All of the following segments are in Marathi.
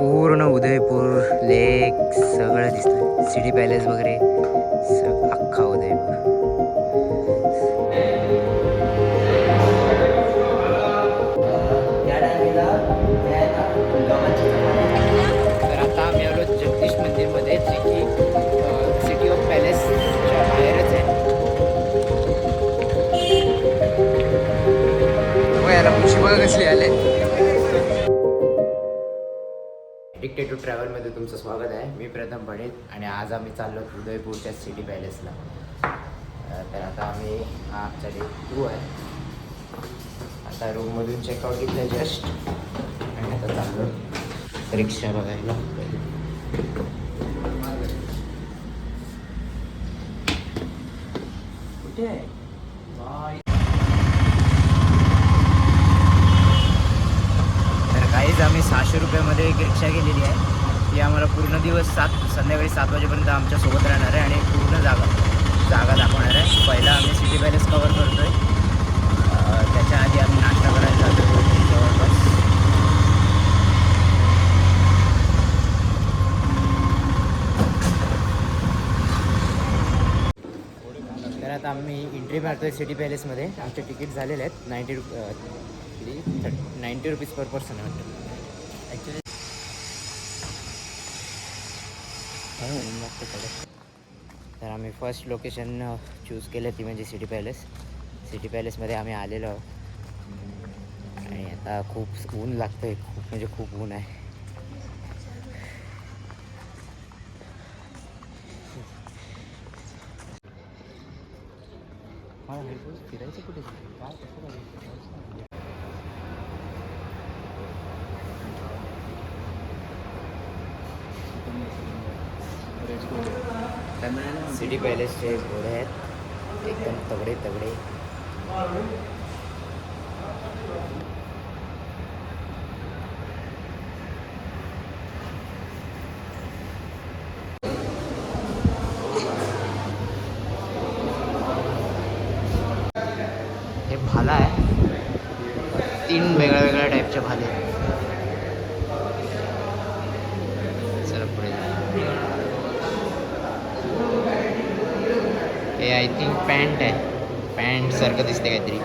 पूर्ण उदयपूर लेक सगळं दिसतं. सिटी पॅलेस वगैरे अख्खा उदयपूर. तर आता आम्ही आलो जगदीश मंदिरमध्ये, जे की सिटी ऑफ पॅलेसच्या बाहेरच आहे. याला मुशी बघा कसली आले. डिक्टेटिव्ह ट्रॅव्हलमध्ये तुमचं स्वागत आहे. मी प्रथम पंडित आणि आज आम्ही चाललो उदयपूरच्या सिटी पॅलेसला. तर आता आम्ही हा आमचा डे 2 आहे. आता रूममधून चेकआउट केलं जस्ट आणि आता चाललो रिक्षा बघायला. कुठे आहे? काहीच आम्ही 600 रुपयामध्ये एक रिक्षा केलेली आहे. ती आम्हाला पूर्ण दिवस संध्याकाळी 7 वाजेपर्यंत आमच्यासोबत राहणार आहे आणि पूर्ण जागा दाखवणार आहे. पहिला आम्ही सिटी पॅलेस कवर करतो आहे. त्याच्या आधी आम्ही नाश्ता करायला जातो जवळपास. तर आता आम्ही एंट्री मारतो आहे सिटी पॅलेसमध्ये. आमचे तिकीट झालेले आहेत 90 रुपीज पर पर्सन आहे वाटतं ॲक्च्युली. तर आम्ही फर्स्ट लोकेशन चूज केलं ती म्हणजे सिटी पॅलेस. सिटी पॅलेसमध्ये आम्ही आलेलो आहोत आणि आता खूप ऊन लागतं आहे. खूप म्हणजे खूप ऊन आहे. फिरायचं कुठे काय सिटी पॅलेसचे घोडे आहेत एकदम तगडे. हे भाला आहे. 3 वेगळ्या टाईपच्या भाले आहेत. चला पुढे हे आय थिंक पॅन्ट आहे. पॅन्ट सारखं दिसते काहीतरी.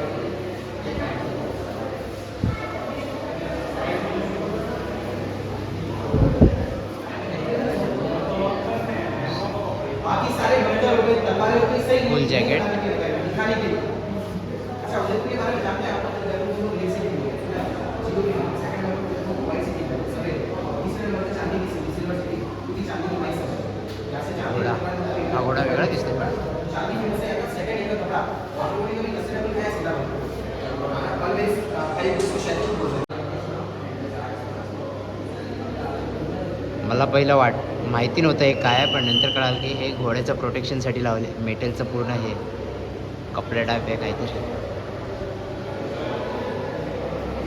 फुल जॅकेट. हा घोडा वेगळा दिसतो. मला पहिलं माहिती नव्हतं हे काय आहे, पण नंतर कळालं की हे घोड्याचं प्रोटेक्शनसाठी लावले. मेटलचं पूर्ण हे कपडे टाईप आहे काहीतरी.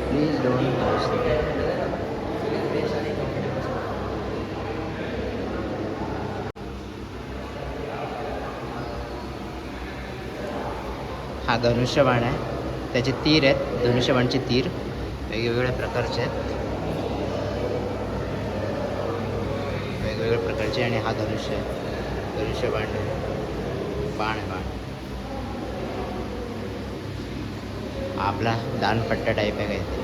Please don't. हा धनुष्यबाण आहे. त्याचे तीर आहेत. धनुष्यबाणचे तीर वेगवेगळ्या प्रकारचे आहेत. वेगवेगळ्या प्रकारचे. आणि हा धनुष्यबाण बाण. आपला दानपट्टा टाईप आहे काहीतरी.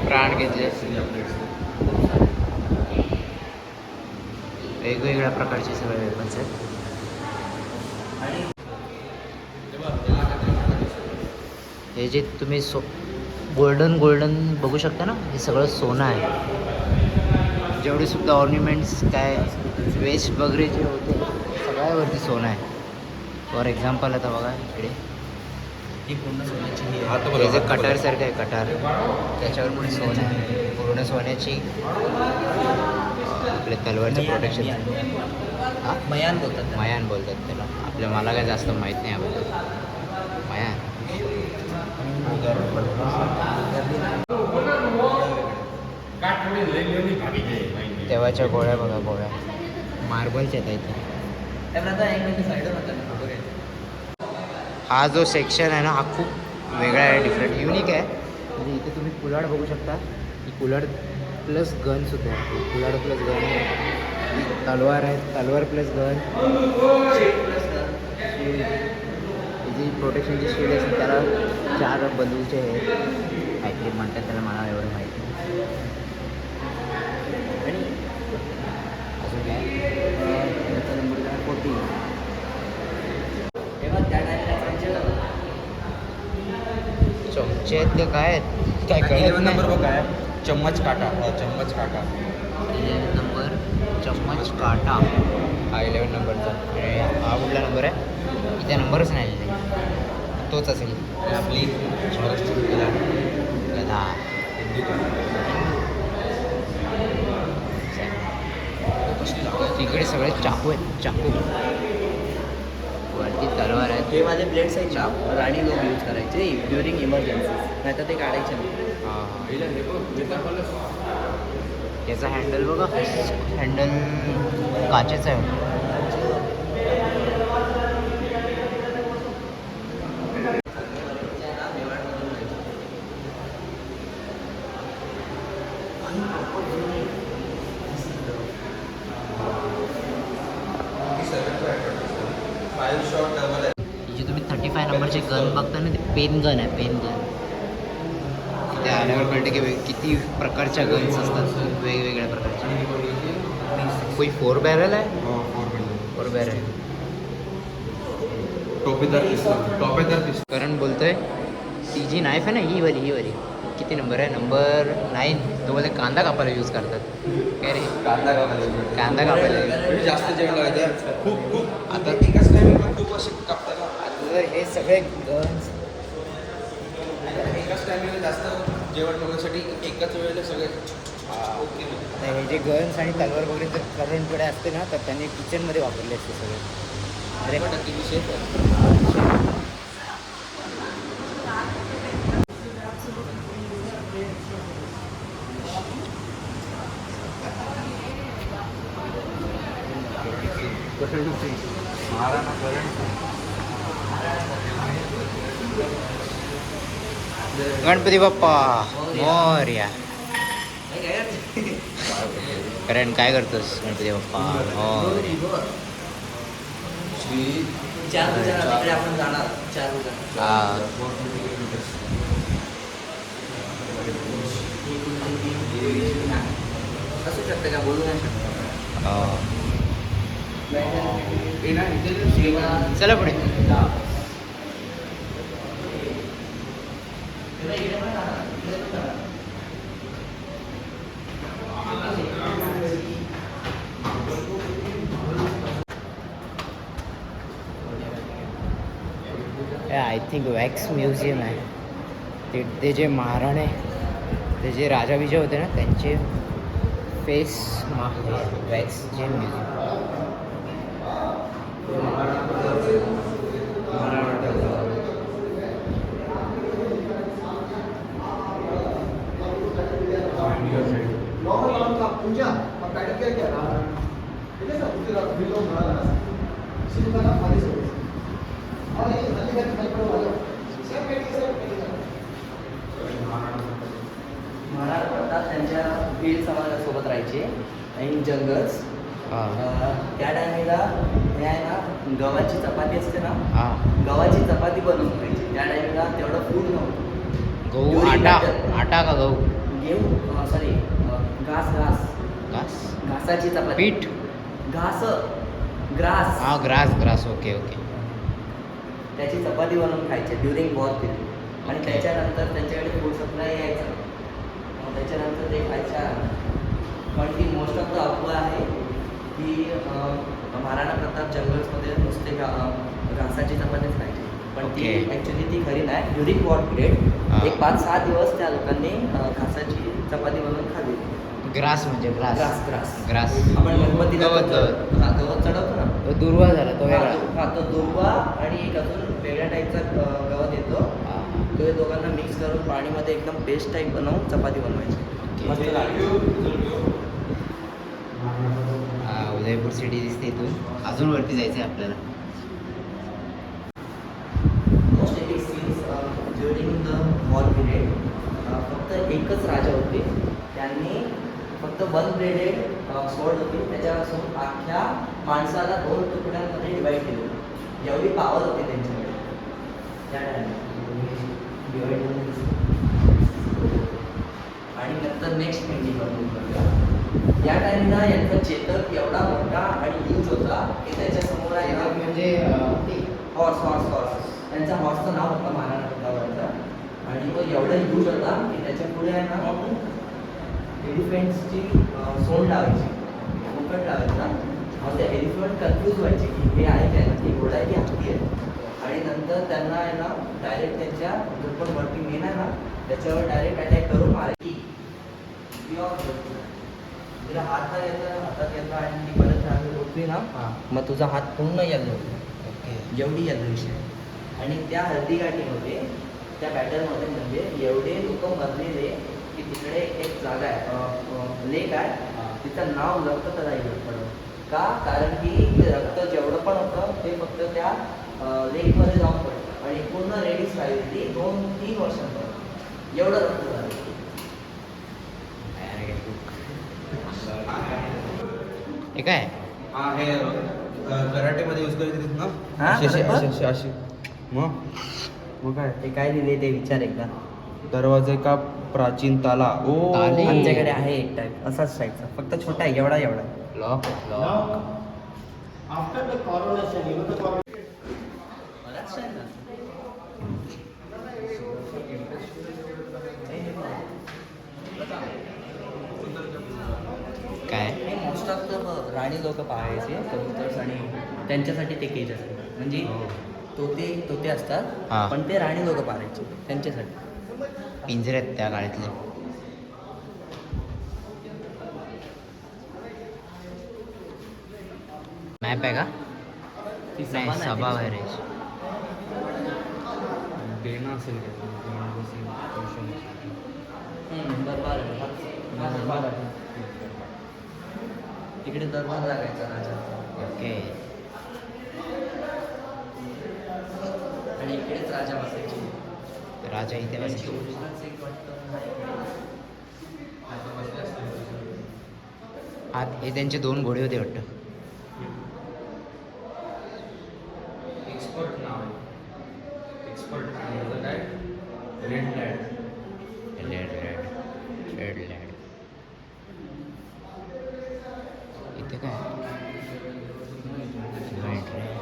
प्राण घेतले. वेगवेगळ्या प्रकारचे सगळे वेपन्स आहेत. हे जे तुम्ही गोल्डन बघू शकता ना, हे सगळं सोनं आहे. जेवढे सुद्धा ऑर्नामेंट्स काय वेस्ट वगैरे जे होते सगळ्यावरती सोनं आहे. फॉर एक्झाम्पल आता बघा इकडे ही पूर्ण सोन्याची जे कटारसारखं आहे कटार, त्याच्यावर पण सोनं आहे. पूर्ण सोन्याची आपल्या तलवारचं प्रोटेक्शन. मयान बोलतात त्याला. मला काय जास्त माहीत नाही याबद्दल. मयान तेव्हाच्या गोळ्या बघा, गोळ्या मार्बलच्या आहेत इथे. हा जो सेक्शन आहे ना, हा खूप वेगळा आहे, डिफरंट, युनिक आहे. म्हणजे इथे तुम्ही कुल्हाड बघू शकता. ही कुल्हाड प्लस गनसुद्धा आहे. कुल्हाड प्लस गन, तलवार आहे, तलवार प्लस गन, जी प्रोटेक्शनची शील्ड असते त्याला 4 बंदूकचे आहेत काहीतरी म्हणतात त्याला, मला एवढं माहिती नाही. आणि अजून काय त्याचा नंबर 40. चमचे आहेत ते काय आहेत काय कळत नंबर बघ काय चम्मच काटा. चम्मच काटा 11 नंबर चम्मच काटा हा 11 नंबरचा. आणि हा कुठला नंबर आहे? इथे नंबरच नाही लिहिले, तोच असेल आपली गदा. तिकडे सगळे चाकू आहेत, चाकू. वरती तलवार आहे. हे माझे ब्लेड्स आहेत ना, राणी लोक यूज करायचे ड्युरिंग इमर्जन्सी, नाही तर ते काढायचे नाही. याचा हँडल बघा, हँडल काचेचं आहे. जे तुम्ही 35 नंबरचे गन बघता ना, ते पेन गन आहे, पेन गन. तिथे आल्यावर कळते की किती प्रकारच्या गन्स असतात, वेगवेगळ्या प्रकारच्या. कोई 4 बॅरल आहे, 4 बॅरल. टोपेदार करण बोलतोय ती जी नाईफ आहे ना, ही वाली किती नंबर आहे? नंबर 9. तो बोलते कांदा कापायला यूज करतात. काय रे? कांदा कापायला जास्त जेवण लागायचं खूप आता एकाच टायमिंगला खूप असे कापतात. आता जर हे सगळे गन्स एकाच टायमिंगला जास्त जेवण बनवण्यासाठी एकाच वेळेला सगळे ओके. आता हे जे गन्स आणि तलवार वगैरे जर करणकडे असते ना, तर त्यांनी किचनमध्ये वापरले असते सगळे. अरे गणपती बाप्पा मोरया. करण काय करतोस? गणपती बाप्पा मोरया. 4 तिकडे आपण जाणार. 4 हा. असू शकते का? बोलू नाही शकतो. चला पुढे. आय थिंक वॅक्स म्युझियम आहे. ते जे महाराणे, ते जे राजा विजय होते ना, त्यांचे फेस वॅक्सचे म्युझियम. महाराज प्रताप त्यांच्या वीर समाजासोबत राहायचे इन जंगल्स. त्या टायमिंगला हे आहे ना, गव्हाची चपाती असते ना, गव्हाची चपाती बनवून खायची. त्या टायमिंगला तेवढं फूड नव्हतं. गहू आटा का गहू? गेहूं सॉरी घास घासाची चपाती. पीठ ग्रास. ग्रास. ओके. त्याची चपाती बनवून खायची ड्युरिंग वॉर पिरियड. आणि Okay. त्याच्यानंतर त्यांच्याकडे फूड सप्लाय यायचा. मग त्याच्यानंतर ते खायच्या. पण ती मोस्ट ऑफ द अफवा आहे की महाराणा प्रताप जंगल्समध्ये नुसते घासाची चपातीच खायची. पण ती Okay. ॲक्च्युली ती खरी नाही. ड्युरिंग वॉर पिरियड एक 5-6 दिवस त्या लोकांनी घासाची चपाती बनवून खाल्ली. ग्रास म्हणजे ग्रास. आपण गणपतीला गवत गवत चढवतो ना, तो दुर्वा झाला, तो वेगळा. तो दुर्वा आणि एक अजून वेगळ्या टाईपचा गवत येतो. तो हे दोघांना मिक्स करून पाणीमध्ये एकदम पेस्ट टाईप बनवून चपाती बनवायची. मस्त लागते. उदयपूर सिटी दिसते इथून. अजून वरती जायचं आहे आपल्याला. Most of scenes during the war period फक्त एकच राजा होते. त्यांनी फक्त वन ब्लेडेड स्वॉर्ड होती. त्याच्यापासून अख्ख्या माणसाला 2 तुकड्यांमध्ये डिवाईड केलं. एवढी पॉवर होती त्यांच्याकडे त्या डिवाईड. आणि नंतर नेक्स्ट पेंटिंग करूया. या टाईमला यांचा चेतक एवढा मोठा आणि ह्यूज होता की त्याच्यासमोर आहे ना म्हणजे हॉर्स त्यांच्या हॉर्सचं नाव होतं महाराणा प्रतापांचा. आणि तो एवढा ह्यूज होता की त्याच्या पुढे आहे ना एलिफंट्सची सोंड लावायची, मुकट लावायचा. मग ते एलिफंट कन्फ्यूज व्हायचे की हे आहे काय ना, की घोडा आहे की हत्ती आहे. आणि नंतर त्यांना आहे ना डायरेक्ट त्यांच्या जो पण वरती मेन आहे ना त्याच्यावर डायरेक्ट अटॅक करून मारायची. तिला हातात येतं आणि ती परत रांगेत उठली ना, मग तुझा हात पूर्ण येल्लो होतो, एवढी येल्लो विषय. आणि त्या हळदीघाटीमध्ये त्या बॅटलमध्ये म्हणजे एवढे लोक मरलेले की तिकडे एक जागा आहे, लेक आहे, तिचं नाव रक्ततळा पडलं. का? कारण की ते रक्त जेवढं पण होतं ते फक्त त्या लेकमध्ये जाऊन पडलं आणि पूर्ण रेडीच राहिली ती 2-3 वर्षांपर्यंत. एवढं रक्त झालं. हे काय? हा हे कराटेमध्ये यूज करत ना. हा, अशी बरोबर. अशी मग काय ते काय लिहिले ते विचार एकदा. दरवाजे का प्राचीन ताला. ओ ताले. आमच्याकडे आहे एक टाईप असाच टाईपचा, फक्त छोटा आहे, एवढा एवढा. Lock. After the coronation, even the coronation. काय? हे मोस्ट ऑफ द राणी लोक पाहायचे कबूतर्स आणि त्यांच्यासाठी ते केज असतात. म्हणजे तोते हा. असतात पण ते राणी लोक पाहायचे त्यांच्यासाठी. पिंजरे आहेत त्या काळातले. मॅप आहे का? ती नाही, नाही, सभा ती वगैरे. देणं असेल दरबार आहे. दरबार आहे. तिकडे दरबार लागायचा राजा. ओके. आणि इकडेच राजा बसायचे. राजा इथे त्यांची बसले. original seat वाटतं आत हे त्यांचे 2 घोडे होते वाटतं. एक्सपर्ट नाव आहे. एक्सपर्ट काय रेड लॅड. Red lad. इथे काय? White red.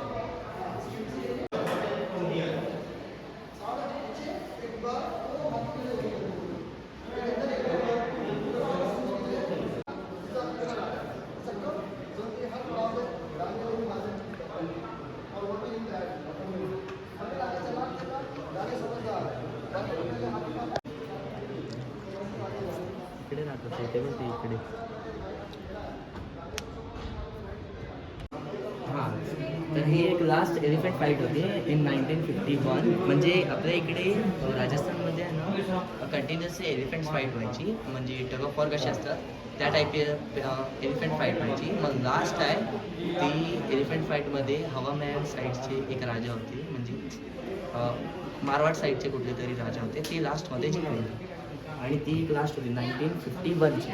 इकडे राहतात ते पण ते इकडे. हां, तर ही एक लास्ट एलिफंट फाईट होती इन 1951. म्हणजे आपल्या इकडे राजस्थानमध्ये आहे ना कंटिन्युअसली एलिफंट फाईट व्हायची. म्हणजे टग ऑफ वॉर कसे असतात त्या टाईप एलिफंट फाईट व्हायची. मग लास्ट आहे ती एलिफंट फाईटमध्ये हवामहल साईडचे एक राजा होते, म्हणजे मारवाड साईडचे कुठले तरी राजा होते, ते लास्टमध्ये जिंकले. आणि ती एक लास्ट होती 1951ची.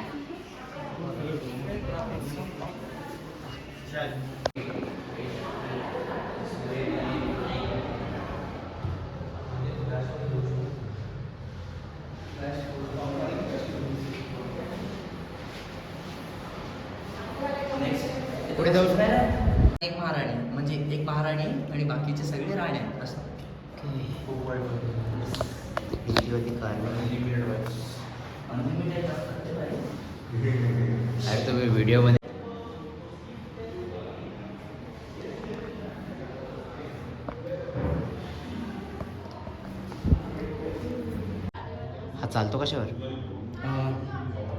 पुढे जाऊ. एक महाराणी, म्हणजे एक महाराणी आणि बाकीचे सगळे राण्या असं. अनलिमिटेड असतात ते बाई. अरे तुम्ही व्हिडिओमध्ये हा चालतो कशावर?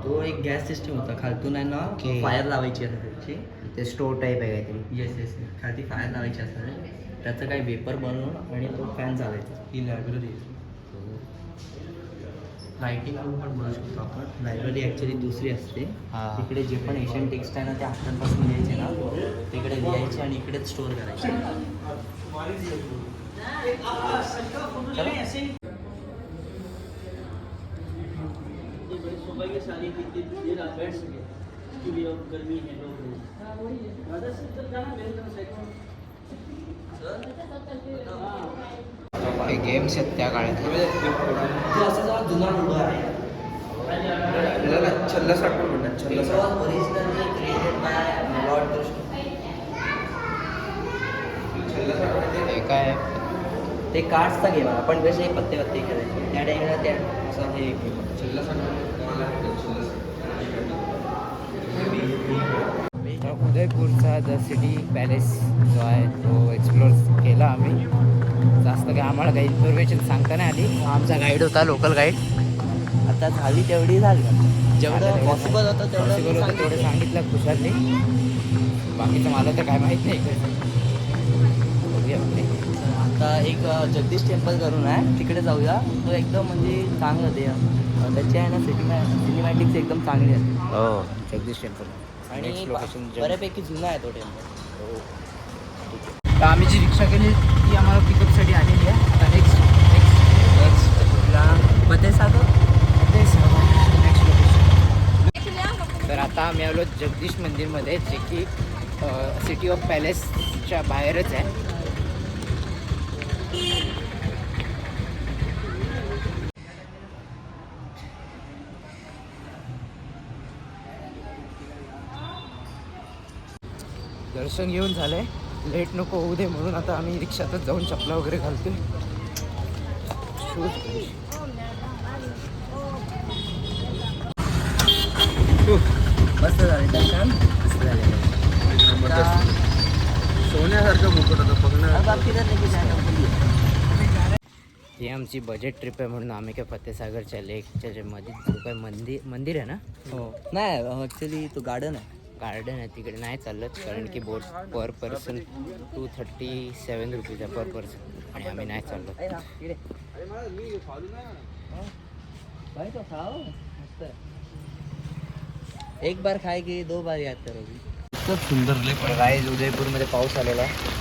तो एक गॅस सिस्टम होता, खालतून आहे ना Okay. फायर लावायची असायची. ते स्टोव टाईप आहे काहीतरी. येस खालती फायर लावायची असायची. त्याचं काही वेपर बनवून आणि तो फॅन चालायचा. ही लायब्ररी आहे. लायटिंग रूम पण बोलू शकतो आपण. लायब्ररी ॲक्च्युली दुसरी असते. हा. तिकडे जे पण एशियन टेक्स्ट आहे ना ते हातांपासून लिहायचे ना तिकडे लिहायचे आणि इकडेच स्टोअर करायचे. सुबह के सारी देर आप बैठ सके क्योंकि अब गर्मी है लोग मदर से तो जाना मेरे तरफ से हे गेम्स आहेत त्या काळात. तो असा जरा जुना लुडो आहे. आपल्याला छल्लास आठवण म्हणतात. छल्लास originally created by Lord Krishna. हे काय ते कार्ड्सचा गेम आहे. आपण कसे पत्ते पत्ते खेळायचे त्या टाईमला त्या असं हे गेम. छल्लास उदयपूरचा द सिटी पॅलेस जो आहे तो एक्सप्लोर केला आम्ही. जास्त काही आम्हाला काही इन्फॉर्मेशन सांगता नाही आली. आमचा गाईड होता, लोकल गाईड. आता झाली तेवढी झाली. जेवढं झालं पॉसिबल होतं पॉसिबल होतं तेवढं तेवढं सांगितलं खुशालने. बाकीचं मला तर काय माहीत नाही. बघूया पुढे. आता एक जगदीश टेम्पल करून आहे तिकडे जाऊया. तो एकदम म्हणजे चांगलं ते त्याची आहे ना सिनेमॅटिक्स एकदम चांगली आहे. हो, जगदीश टेम्पल आणि नेक्स्ट लोकेशन. बऱ्यापैकी जुना आहे तो टेम्पल. तर आम्ही जी रिक्षा केली ती आम्हाला पिकअपसाठी आलेली आहे. आता नेक्स्ट बतेसागर नेक्स्ट लोकेशन. तर आता आम्ही आलो जगदीश मंदिरमध्ये, जे की सिटी ऑफ पॅलेसच्या बाहेरच आहे. दर्शन घेऊन झालंय. लेट नको होऊ दे म्हणून आता आम्ही रिक्षातच जाऊन चपला वगैरे घालतोय. मस्त झाले दर्शन. मस्त झालेलं आहे. सोन्यासारखं मुकुट होतं बघणं. बाकी तर लगेच आहे. ही आमची बजेट ट्रिप आहे म्हणून आम्ही काय फतेसागरच्या लेकच्या जे मध्ये जो काय मंदिर आहे ना, हो नाही ॲक्च्युली तो गार्डन आहे. गार्डन आहे तिकडे नाही चालत, कारण की बोट पर पर्सन 237 रुपीज आहे पर पर्सन आणि आम्ही नाही चाललो. एक बार खाएगी 2 बार याद करोगी. खूप सुंदर लय. गाईज उदयपूरमध्ये पाऊस आलेला आहे.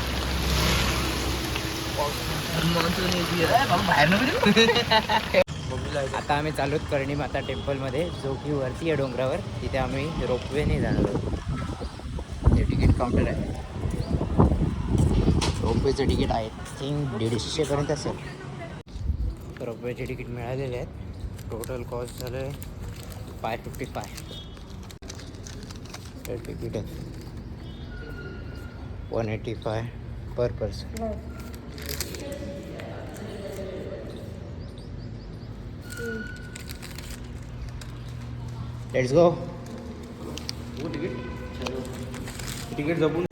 आता आम्ही चालू करणी माता टेम्पलमध्ये, जो की वरती आहे डोंगरावर. तिथे आम्ही रोपवेने जाणार आहोत. ते तिकीट काउंटर आहे. रोपवेचं तिकीट आहे थिंक 150पर्यंत असेल. रोपवेचे तिकीट मिळालेले आहेत. टोटल कॉस्ट झालं आहे 555. तर तिकीट आहे 185 पर पर्सन. Let's go. तिकीट जपून.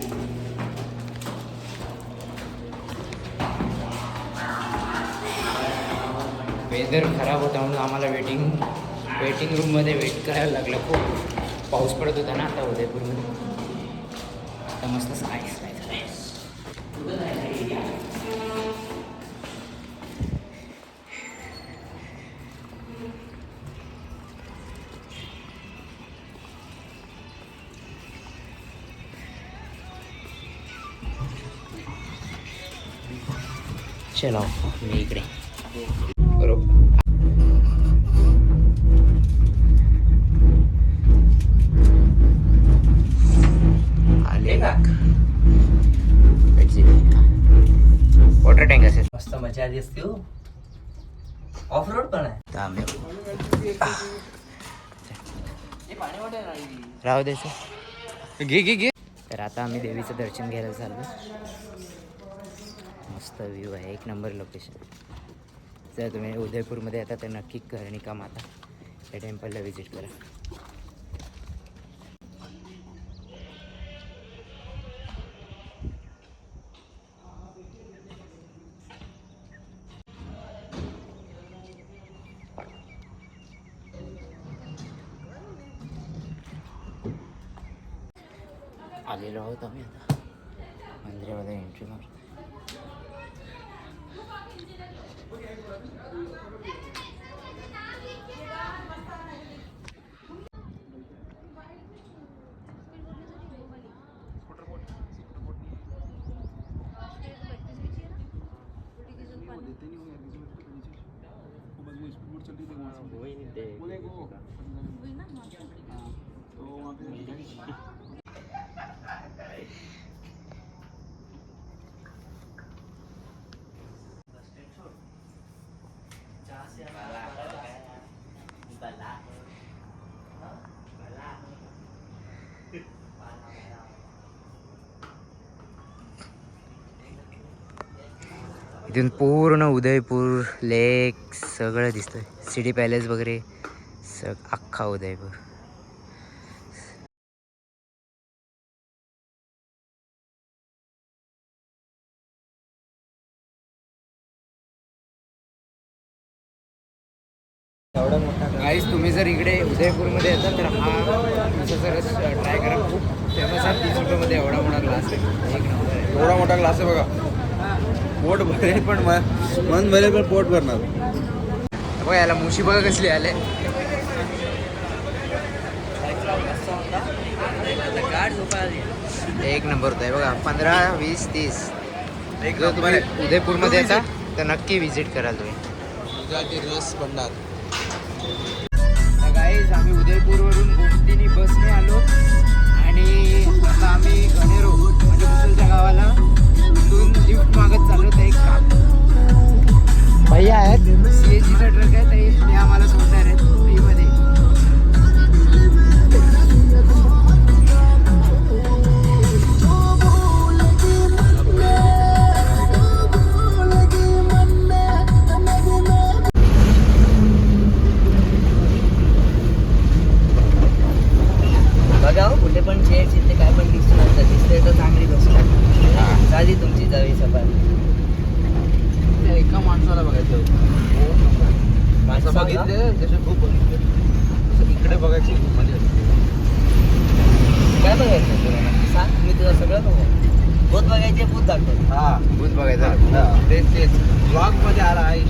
वेदर खराब होता म्हणून आम्हाला वेटिंग रूममध्ये वेट करायला लागलं. खूप पाऊस पडत होता ना आता उदयपूरमध्ये. आता मस्त आईस काय झालं आहे. चलो मी इकडे. बरोबर. आले वॉटर टँक असेल. मस्त मजा आली असते हो. ऑफ रोड पण आहे. तर आम्ही पाणी वाटेल राहू द्यायचं. घे. तर आता आम्ही देवीचं दर्शन घ्यायला चाललो. मस्त व्ह्यू आहे, एक नंबर लोकेशन. जर तुम्ही उदयपूरमध्ये येता तर नक्की कर्णिका माता या टेम्पलला व्हिजिट करा. आलेलो आहोत आम्ही आता मंदिरामध्ये एंट्री मारतो. बोले को हाँ, तो वहाँ पे इथून पूर्ण उदयपूर लेक सगळं दिसतंय. सिटी पॅलेस वगैरे अख्खा उदयपूर. गाईस तुम्ही जर इकडे उदयपूरमध्ये येतात तर हा जर ट्राय करा. खूप फेमस आहे. 30 रुपयामध्ये एवढा मोठा ग्लास आहे. एक नंबर आहे. एवढा मोठा ग्लास आहे बघा. पोट भरेल पण मन भरेल पण पोट भरणार. बघा याला मुशी बघा कसली आले. एक नंबर होत आहे बघा. 15, 20, 30 एक जर नंबर तुम्ही आहे. उदयपूरमध्ये येता तर नक्की विजिट कराल तुम्ही. दुधाचे रस भंडार. गाईज आम्ही उदयपूरवरून गोमतीनी बसने आलो आणि आता आम्ही गणेरो म्हणजे मुसलच्या गावाला इथून लिफ्ट मागत चाललो. तर एक काम भैया आहेत, CNGचा ट्रक आहे, ते आम्हाला सोडणार आहेत फ्रीमध्ये. बघा हो, कुठे पण चेअर्स इथे काय पण दिसते तर चांगली बसणार. झाली तुमची जावी सफारी. एका माणसाला बघायचं. माणसं बघितले तसे खूप बघितले. इकडे बघायची खूप मजा असते. काय बघायचं तुला नक्की सांग, मी तुला सगळं बघू. भूत बघायचे, भूत दाखव. हा भूत बघायचा. तेच ब्लॉग मध्ये आला आहे.